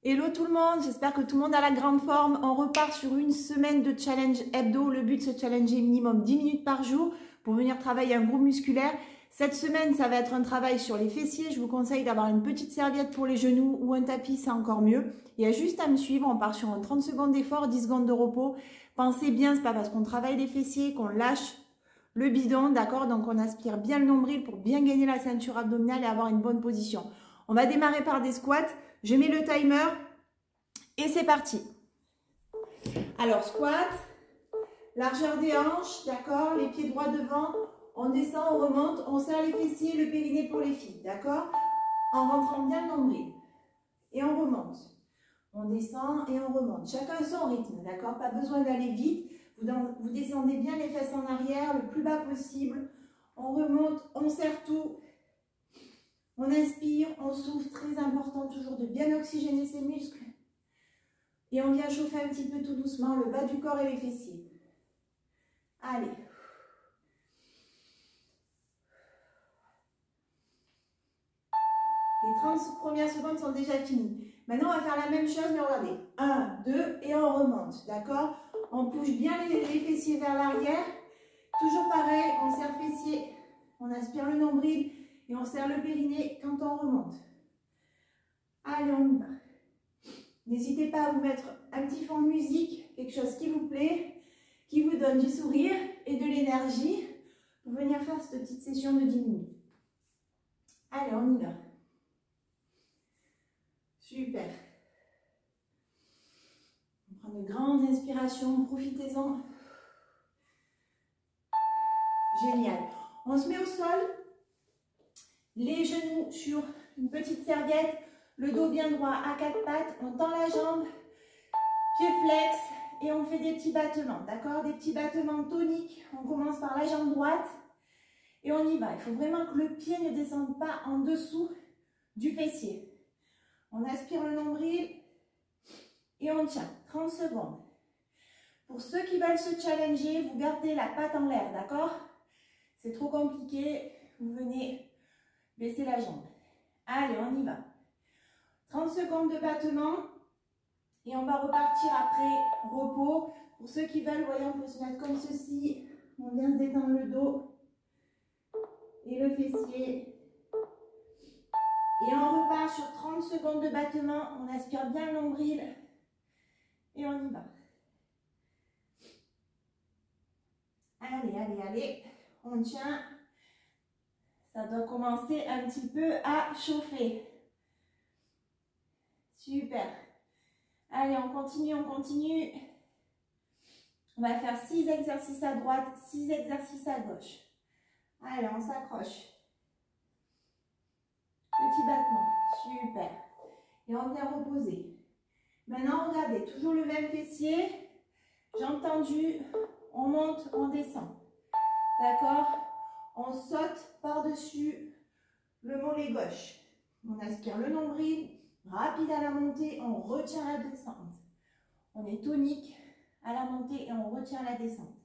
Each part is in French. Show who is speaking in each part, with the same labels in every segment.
Speaker 1: Hello tout le monde, j'espère que tout le monde a la grande forme. On repart sur une semaine de challenge hebdo. Le but, c'est de challenger minimum 10 minutes par jour pour venir travailler un groupe musculaire. Cette semaine, ça va être un travail sur les fessiers. Je vous conseille d'avoir une petite serviette pour les genoux ou un tapis, c'est encore mieux. Il y a juste à me suivre, on part sur un 30 secondes d'effort, 10 secondes de repos. Pensez bien, c'est pas parce qu'on travaille les fessiers qu'on lâche le bidon, d'accord? Donc on aspire bien le nombril pour bien gagner la ceinture abdominale et avoir une bonne position. On va démarrer par des squats. Je mets le timer et c'est parti. Alors, squat, largeur des hanches, d'accord? Les pieds droits devant, on descend, on remonte, on serre les fessiers, le périnée pour les filles, d'accord? En rentrant bien le nombril. Et on remonte. On descend et on remonte. Chacun son rythme, d'accord? Pas besoin d'aller vite. Vous descendez bien les fesses en arrière, le plus bas possible. On remonte, on serre tout. On inspire, on souffle, très important toujours de bien oxygéner ses muscles. Et on vient chauffer un petit peu tout doucement le bas du corps et les fessiers. Allez. Les 30 premières secondes sont déjà finies. Maintenant, on va faire la même chose, mais regardez. 1, 2, et on remonte, d'accord? On pousse bien les fessiers vers l'arrière. Toujours pareil, on serre fessiers, on aspire le nombril et on serre le périnée quand on remonte. Allez, on y va. N'hésitez pas à vous mettre un petit fond de musique, quelque chose qui vous plaît, qui vous donne du sourire et de l'énergie pour venir faire cette petite session de 10 minutes. Allez, on y va. Super. On prend de grandes inspirations, profitez-en. Génial. On se met au sol, les genoux sur une petite serviette, le dos bien droit à quatre pattes, on tend la jambe, pied flex et on fait des petits battements, d'accord? Des petits battements toniques. On commence par la jambe droite et on y va. Il faut vraiment que le pied ne descende pas en dessous du fessier. On aspire le nombril et on tient 30 secondes. Pour ceux qui veulent se challenger, vous gardez la patte en l'air, d'accord? C'est trop compliqué, vous venez baisser la jambe. Allez, on y va. 30 secondes de battement et on va repartir après repos. Pour ceux qui veulent, voyez, on peut se mettre comme ceci. On vient se détendre le dos et le fessier. Et on repart sur 30 secondes de battement. On aspire bien le nombril et on y va. Allez, allez, allez. On tient. Ça doit commencer un petit peu à chauffer. Super. Allez, on continue, on continue. On va faire 6 exercices à droite, 6 exercices à gauche. Allez, on s'accroche. Petit battement. Super. Et on vient reposer. Maintenant, regardez, toujours le même fessier. Jambes tendues. On monte, on descend. D'accord? On saute par-dessus le mollet gauche. On aspire le nombril. Rapide à la montée, on retient la descente. On est tonique à la montée et on retient la descente.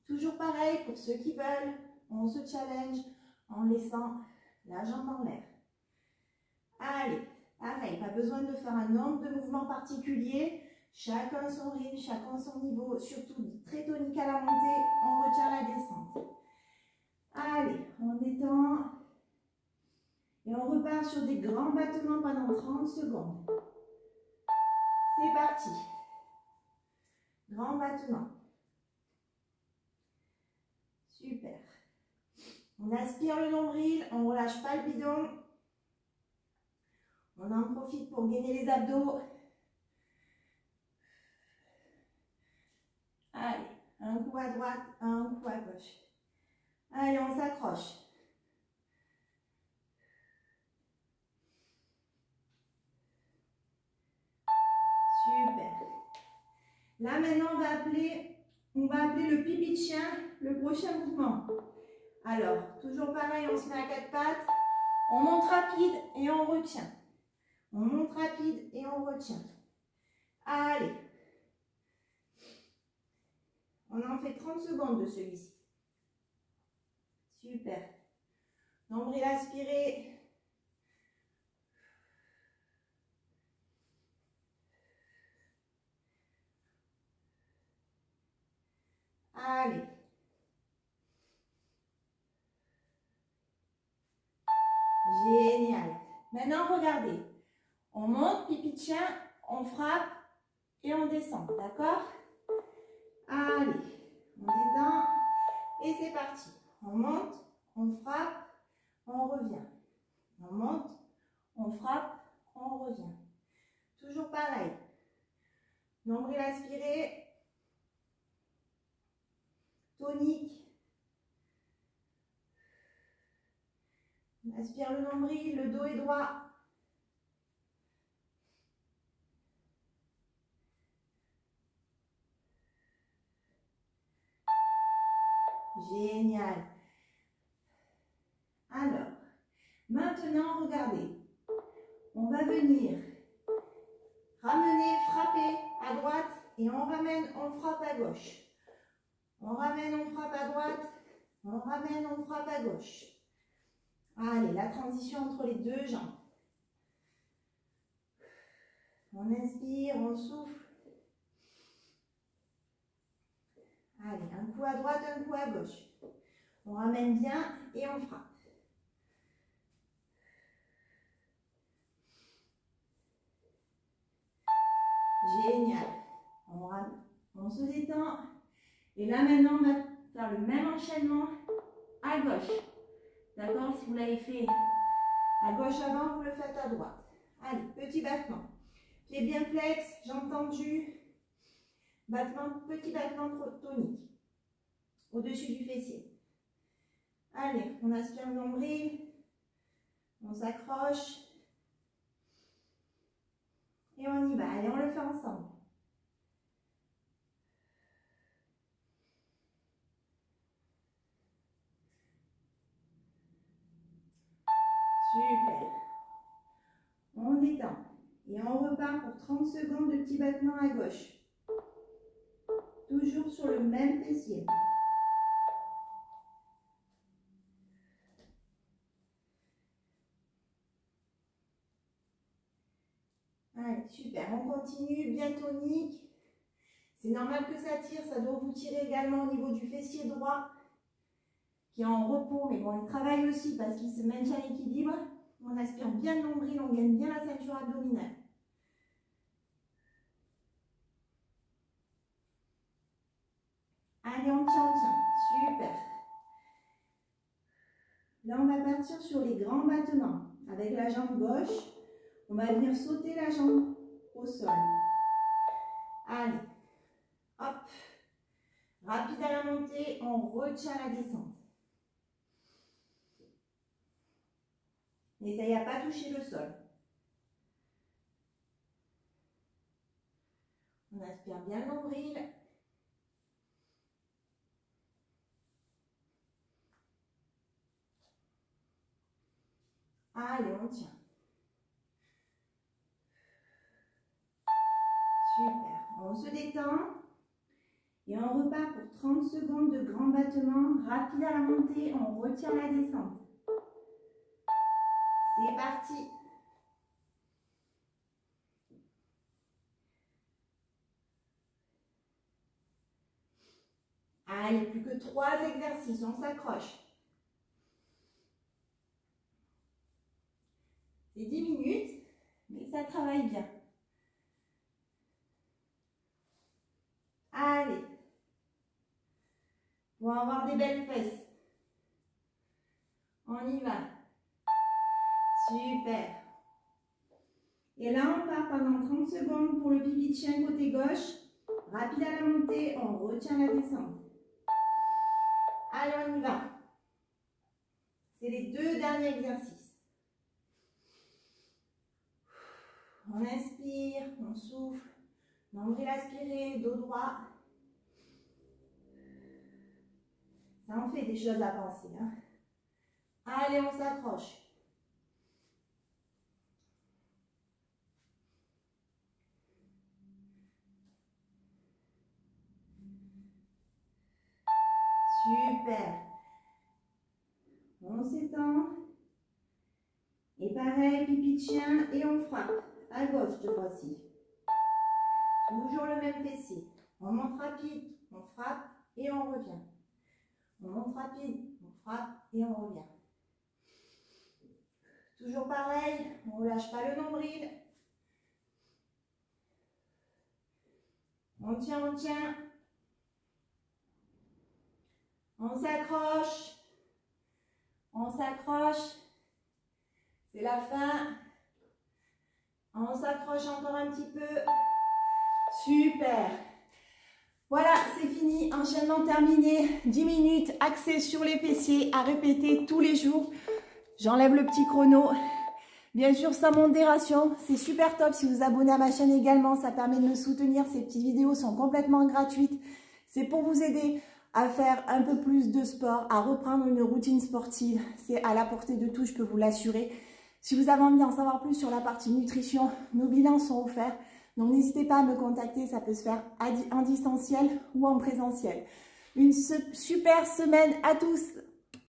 Speaker 1: Toujours pareil pour ceux qui veulent, on se challenge en laissant la jambe en l'air. Allez, pareil, pas besoin de faire un nombre de mouvements particuliers. Chacun son rythme, chacun son niveau, surtout très tonique à la montée, on retient la descente. Allez, on détend. Et on repart sur des grands battements pendant 30 secondes. C'est parti. Grand battement. Super. On aspire le nombril, on ne relâche pas le bidon. On en profite pour gainer les abdos. Allez, un coup à droite, un coup à gauche. Allez, on s'accroche. Super. Là, maintenant, on va appeler le pipi de chien, le prochain mouvement. Alors, toujours pareil, on se met à quatre pattes. On monte rapide et on retient. On monte rapide et on retient. Allez. On en fait 30 secondes de celui-ci. Super. Nombril aspiré. Allez. Génial. Maintenant, regardez. On monte, pipi de chien, on frappe et on descend. D'accord? Allez. On détend et c'est parti. On monte, on frappe, on revient. On monte, on frappe, on revient. Toujours pareil. Nombril aspiré. Tonique. On aspire le nombril, le dos est droit. Génial. Alors, maintenant, regardez. On va venir ramener, frapper à droite et on ramène, on frappe à gauche. On ramène, on frappe à droite. On ramène, on frappe à gauche. Allez, la transition entre les deux jambes. On inspire, on souffle. Allez, un coup à droite, un coup à gauche. On ramène bien et on frappe. Génial. On se détend. Et là, maintenant, on va faire le même enchaînement à gauche. D'accord? Si vous l'avez fait à gauche avant, vous le faites à droite. Allez, petit battement. Pied bien flex, jambes tendues. Battement, petit battement tonique. Au-dessus du fessier. Allez, on aspire le nombril. On s'accroche. Et on y va. Allez, on le fait ensemble. Super. On détend. Et on repart pour 30 secondes de petits battements à gauche. Toujours sur le même fessier. Allez, super. On continue, bien tonique. C'est normal que ça tire. Ça doit vous tirer également au niveau du fessier droit qui est en repos. Mais bon, il travaille aussi parce qu'il se maintient à l'équilibre. On aspire bien le nombril, on gagne bien la ceinture abdominale. Allez, on tient, on tient. Super. Là, on va partir sur les grands battements. Avec la jambe gauche, on va venir sauter la jambe au sol. Allez, hop. Rapide à la montée, on retient la descente. N'essayez à pas toucher le sol. On aspire bien le nombril. Allez, on tient. Super. On se détend. Et on repart pour 30 secondes de grands battements. Rapide à la montée, on retient la descente. C'est parti. Allez, plus que 3 exercices, on s'accroche. C'est 10 minutes, mais ça travaille bien. Allez. Pour avoir des belles fesses. On y va. Super. Et là, on part pendant 30 secondes pour le pipi de chien côté gauche. Rapide à la montée, on retient la descente. Allez, on y va. C'est les 2 derniers exercices. On inspire, on souffle. Nombril aspiré, dos droit. Ça en fait des choses à penser. Hein. Allez, on s'accroche. Super. On s'étend. Et pareil, pipi de chien et on frappe. À gauche cette fois-ci. Toujours le même fessier. On monte rapide, on frappe et on revient. On monte rapide, on frappe et on revient. Toujours pareil, on ne relâche pas le nombril. On tient, on tient. On s'accroche. On s'accroche. C'est la fin. On s'accroche encore un petit peu. Super. Voilà, c'est fini. Enchaînement terminé. 10 minutes axé sur les fessiers à répéter tous les jours. J'enlève le petit chrono. Bien sûr, sans modération. C'est super top si vous vous abonnez à ma chaîne également. Ça permet de me soutenir. Ces petites vidéos sont complètement gratuites. C'est pour vous aider à faire un peu plus de sport, à reprendre une routine sportive. C'est à la portée de tout, je peux vous l'assurer. Si vous avez envie d'en savoir plus sur la partie nutrition, nos bilans sont offerts. Donc n'hésitez pas à me contacter, ça peut se faire en distanciel ou en présentiel. Une super semaine à tous!